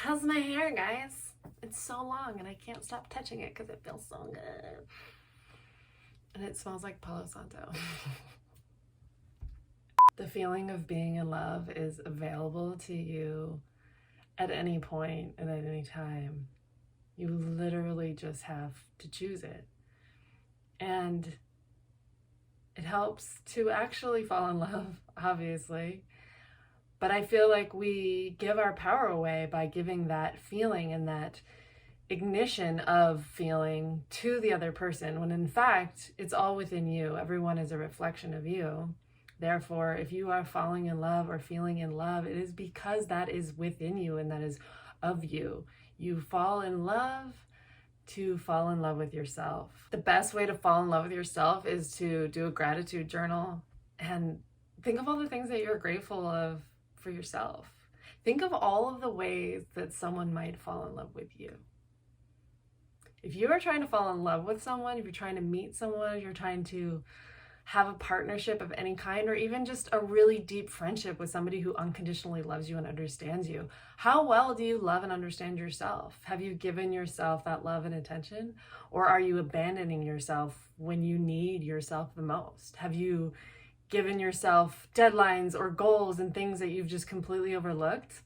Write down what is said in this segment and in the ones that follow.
How's my hair, guys? It's so long and I can't stop touching it because it feels so good. And it smells like Palo Santo. The feeling of being in love is available to you at any point and at any time. You literally just have to choose it. And it helps to actually fall in love, obviously. But I feel like we give our power away by giving that feeling and that ignition of feeling to the other person, when in fact, it's all within you. Everyone is a reflection of you. Therefore, if you are falling in love or feeling in love, it is because that is within you and that is of you. You fall in love to fall in love with yourself. The best way to fall in love with yourself is to do a gratitude journal and think of all the things that you're grateful of for yourself. Think of all of the ways that someone might fall in love with you. If you are trying to fall in love with someone, if you're trying to meet someone, if you're trying to have a partnership of any kind, or even just a really deep friendship with somebody who unconditionally loves you and understands you, how well do you love and understand yourself? Have you given yourself that love and attention? Or are you abandoning yourself when you need yourself the most? Have you given yourself deadlines or goals and things that you've just completely overlooked?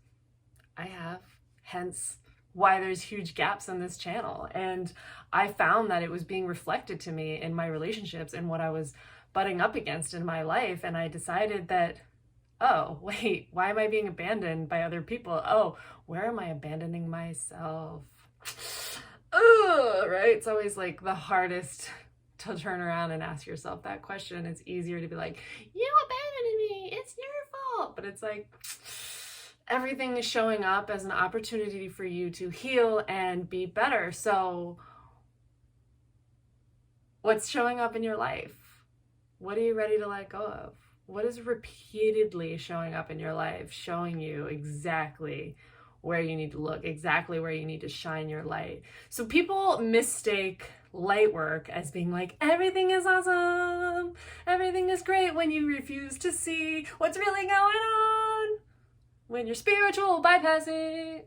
I have, hence why there's huge gaps in this channel. And I found that it was being reflected to me in my relationships and what I was butting up against in my life. And I decided that, oh, wait, why am I being abandoned by other people? Oh, where am I abandoning myself? Oh, right? It's always like the hardest to turn around and ask yourself that question. It's easier to be like, you abandoned me, it's your fault. But it's like, everything is showing up as an opportunity for you to heal and be better. So what's showing up in your life? What are you ready to let go of? What is repeatedly showing up in your life, showing you exactly where you need to look, exactly where you need to shine your light? So people mistake light work as being like, everything is awesome, everything is great, when you refuse to see what's really going on, when you're spiritual bypassing.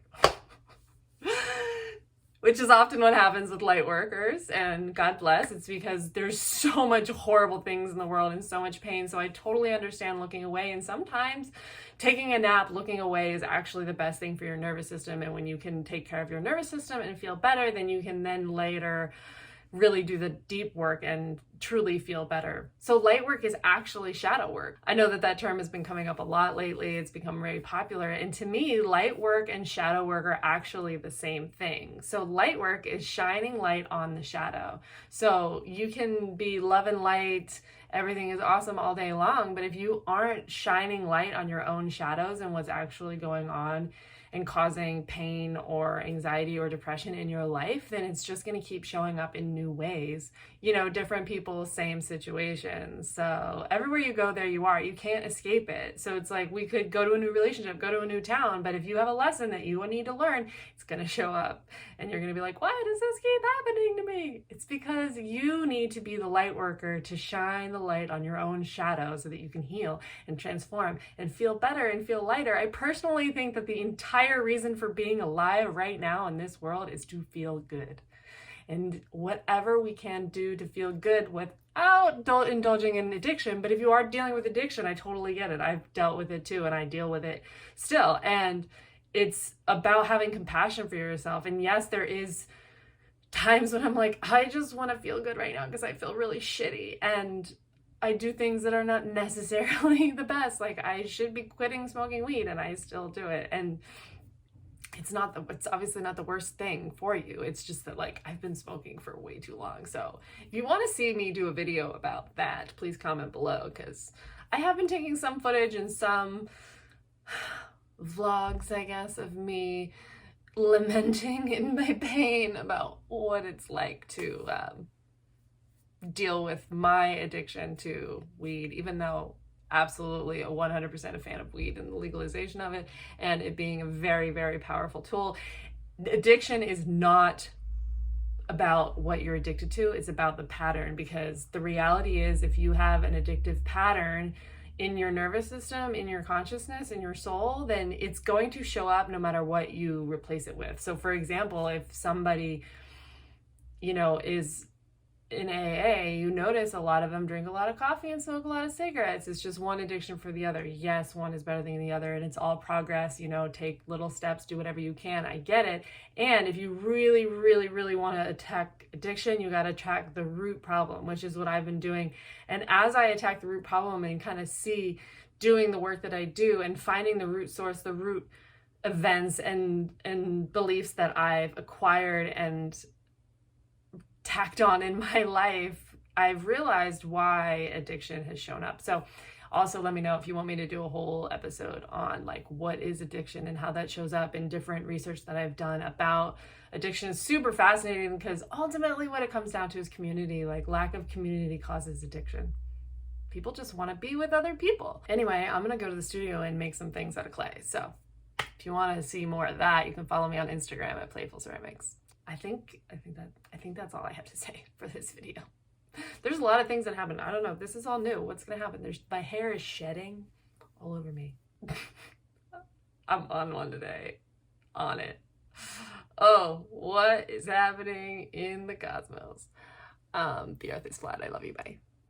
Which is often what happens with light workers, and God bless, it's because there's so much horrible things in the world and so much pain. So I totally understand looking away, and sometimes taking a nap, looking away is actually the best thing for your nervous system. And when you can take care of your nervous system and feel better, then you can then later really do the deep work and truly feel better. So light work is actually shadow work. I know that term has been coming up a lot lately. It's become very popular. And to me, light work and shadow work are actually the same thing. So light work is shining light on the shadow. So you can be love and light, everything is awesome all day long, but if you aren't shining light on your own shadows and what's actually going on and causing pain or anxiety or depression in your life, then it's just going to keep showing up in new ways. You know, different people, same situations. So everywhere you go, there you are. You can't escape it. So it's like, we could go to a new relationship, go to a new town, but if you have a lesson that you need to learn, it's going to show up. And you're going to be like, why does this keep happening to me? It's because you need to be the light worker to shine the light on your own shadow so that you can heal and transform and feel better and feel lighter. I personally think that the entire reason for being alive right now in this world is to feel good. And whatever we can do to feel good without indulging in addiction. But if you are dealing with addiction, I totally get it. I've dealt with it too, and I deal with it still. And it's about having compassion for yourself. And yes, there is times when I'm like, I just want to feel good right now because I feel really shitty. And I do things that are not necessarily the best. Like, I should be quitting smoking weed and I still do it. And it's obviously not the worst thing for you. It's just that, like, I've been smoking for way too long. So if you want to see me do a video about that, please comment below, because I have been taking some footage and some vlogs, I guess, of me lamenting in my pain about what it's like to deal with my addiction to weed, even though absolutely 100% a fan of weed and the legalization of it and it being a very, very powerful tool. Addiction is not about what you're addicted to, it's about the pattern, because the reality is, if you have an addictive pattern in your nervous system, in your consciousness, in your soul, then it's going to show up no matter what you replace it with. So for example, if somebody, you know, is in AA, you notice a lot of them drink a lot of coffee and smoke a lot of cigarettes. It's just one addiction for the other. Yes, one is better than the other, and it's all progress, you know, take little steps, do whatever you can. I get it. And if you really, really, really want to attack addiction, you got to attack the root problem, which is what I've been doing. And as I attack the root problem and kind of see doing the work that I do and finding the root source, the root events and beliefs that I've acquired and tacked on in my life, I've realized why addiction has shown up. So also let me know if you want me to do a whole episode on like what is addiction and how that shows up in different research that I've done about addiction. Is super fascinating because ultimately what it comes down to is community. Like lack of community causes addiction. People just want to be with other people. Anyway, I'm going to go to the studio and make some things out of clay. So if you want to see more of that, you can follow me on Instagram at Playful Ceramics. I think that's all I have to say for this video. There's a lot of things that happen. I don't know. This is all new. What's going to happen? My hair is shedding all over me. I'm on one today. On it. Oh, what is happening in the cosmos? The earth is flat. I love you. Bye.